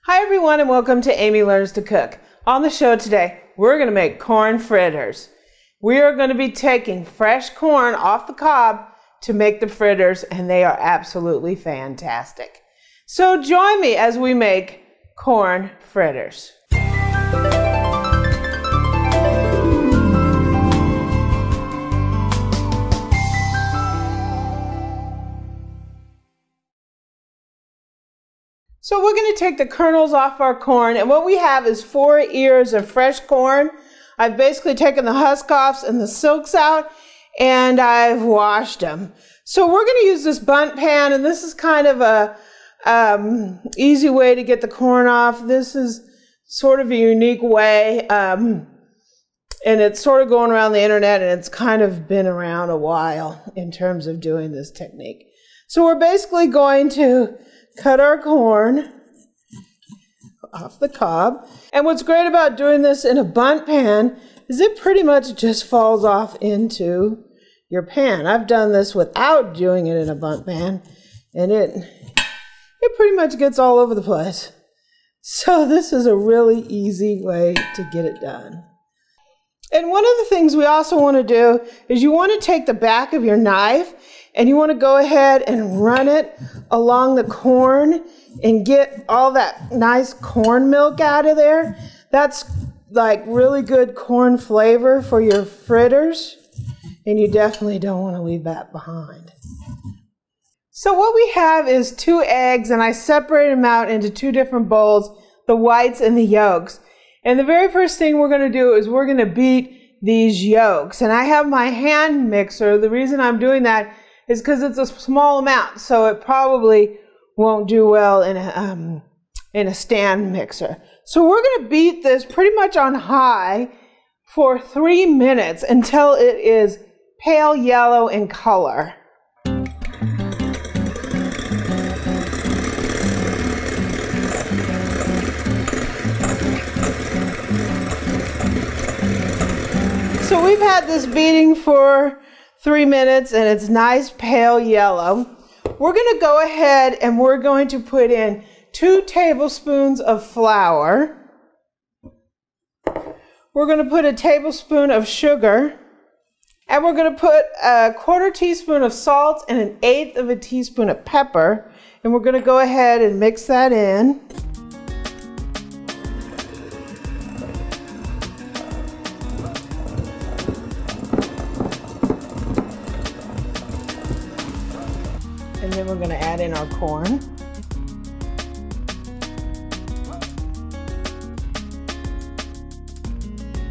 Hi everyone and welcome to Amy Learns to Cook. On the show today, we're going to make corn fritters. We are going to be taking fresh corn off the cob to make the fritters, and they are absolutely fantastic. So join me as we make corn fritters. So we're going to take the kernels off our corn, and what we have is 4 ears of fresh corn. I've basically taken the husk offs and the silks out, and I've washed them. So we're going to use this bundt pan, and this is kind of a easy way to get the corn off. This is sort of a unique way, and it's sort of going around the internet, and it's kind of been around a while in terms of doing this technique. So we're basically going to cut our corn off the cob. And what's great about doing this in a bundt pan is it pretty much just falls off into your pan. I've done this without doing it in a bundt pan, and it pretty much gets all over the place. So this is a really easy way to get it done. And one of the things we also want to do is you want to take the back of your knife and you want to go ahead and run it along the corn and get all that nice corn milk out of there. That's like really good corn flavor for your fritters, and you definitely don't want to leave that behind. So what we have is 2 eggs, and I separated them out into 2 different bowls, the whites and the yolks. And the very first thing we're going to do is we're going to beat these yolks. And I have my hand mixer. The reason I'm doing that is because it's a small amount, so it probably won't do well in a stand mixer. So we're going to beat this pretty much on high for 3 minutes until it is pale yellow in color. So we've had this beating for 3 minutes and it's nice pale yellow. We're going to go ahead and we're going to put in 2 tablespoons of flour. We're going to put a tablespoon of sugar, and we're going to put a 1/4 teaspoon of salt and 1/8 of a teaspoon of pepper, and we're going to go ahead and mix that in. And then we're going to add in our corn.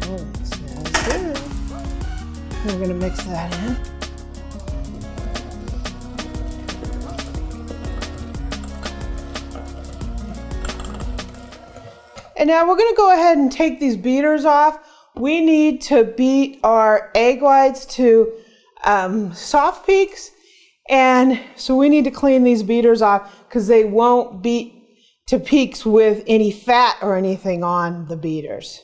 Oh, it smells good. And we're going to mix that in. And now we're going to go ahead and take these beaters off. We need to beat our egg whites to soft peaks. And so we need to clean these beaters off because they won't beat to peaks with any fat or anything on the beaters.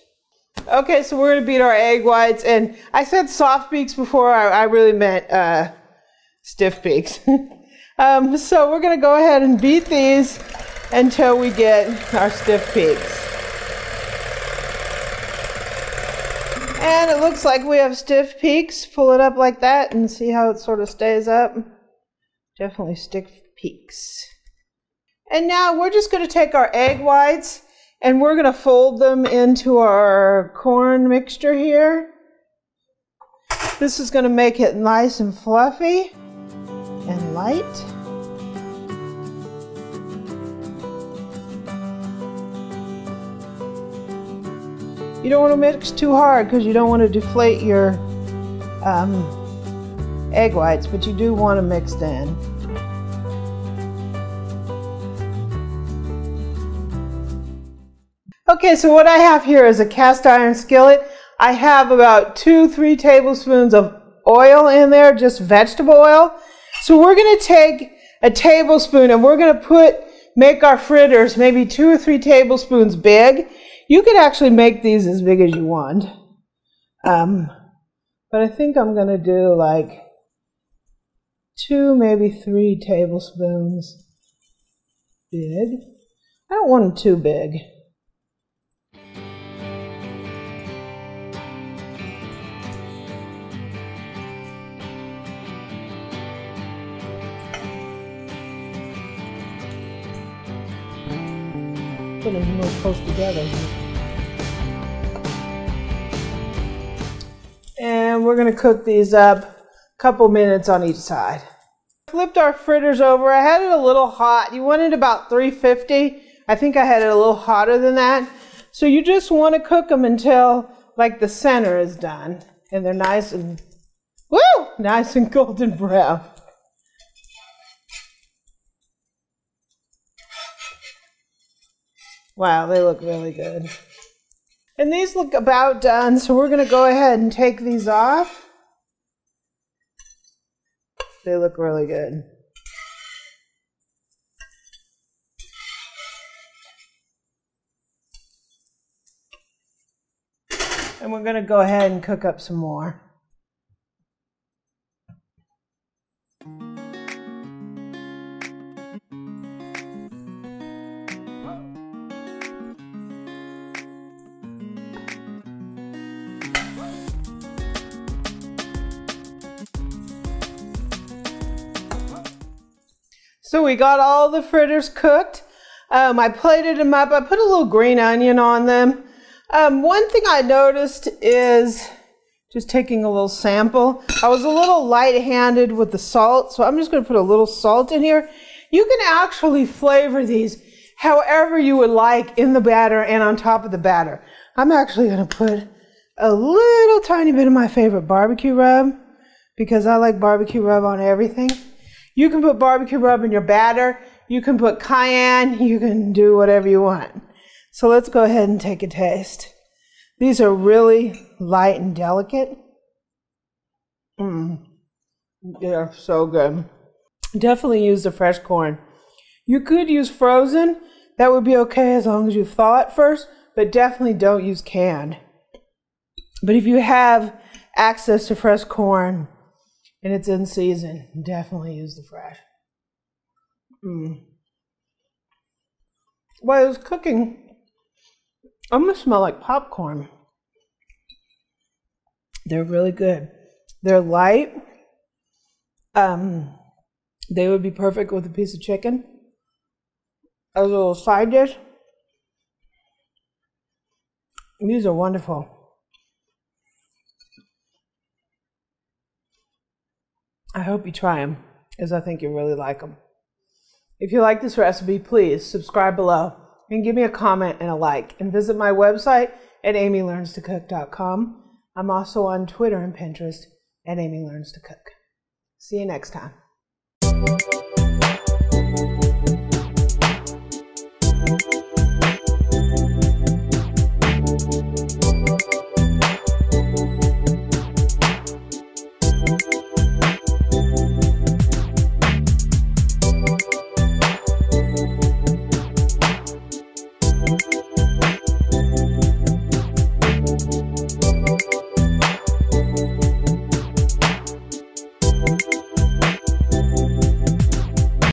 Okay, so we're going to beat our egg whites, and I said soft peaks before. I really meant stiff peaks. So we're going to go ahead and beat these until we get our stiff peaks. And it looks like we have stiff peaks. Pull it up like that and see how it sort of stays up. Definitely stiff peaks. And now we're just going to take our egg whites and we're going to fold them into our corn mixture here. This is going to make it nice and fluffy and light. You don't want to mix too hard because you don't want to deflate your egg whites, but you do want them mixed in. Okay, so what I have here is a cast iron skillet. I have about 2-3 tablespoons of oil in there, just vegetable oil. So we're going to take a tablespoon and we're going to make our fritters maybe 2 or 3 tablespoons big. You could actually make these as big as you want. But I think I'm going to do like 2, maybe 3 tablespoons big. I don't want them too big. Put them more close together. And we're going to cook these up a couple minutes on each side. Flipped our fritters over. I had it a little hot. You want it about 350. I think I had it a little hotter than that. So you just want to cook them until like the center is done. And they're nice and, woo, nice and golden brown. Wow, they look really good. And these look about done, so we're going to go ahead and take these off. They look really good. And we're going to go ahead and cook up some more. So we got all the fritters cooked. I plated them up. I put a little green onion on them. One thing I noticed is, just taking a little sample, I was a little light-handed with the salt, so I'm just going to put a little salt in here. You can actually flavor these however you would like in the batter and on top of the batter. I'm actually going to put a little tiny bit of my favorite barbecue rub, because I like barbecue rub on everything. You can put barbecue rub in your batter. You can put cayenne. You can do whatever you want. So let's go ahead and take a taste. These are really light and delicate. They are so good. Definitely use the fresh corn. You could use frozen. That would be okay as long as you thaw it first, but definitely don't use canned. But if you have access to fresh corn, and it's in season, definitely use the fresh. While it was cooking, I'm gonna smell like popcorn. They're really good. They're light. They would be perfect with a piece of chicken as a little side dish. These are wonderful. I hope you try them, as I think you'll really like them. If you like this recipe, please subscribe below and give me a comment and a like. And visit my website at amylearnstocook.com. I'm also on Twitter and Pinterest at Amy Learns to Cook. See you next time.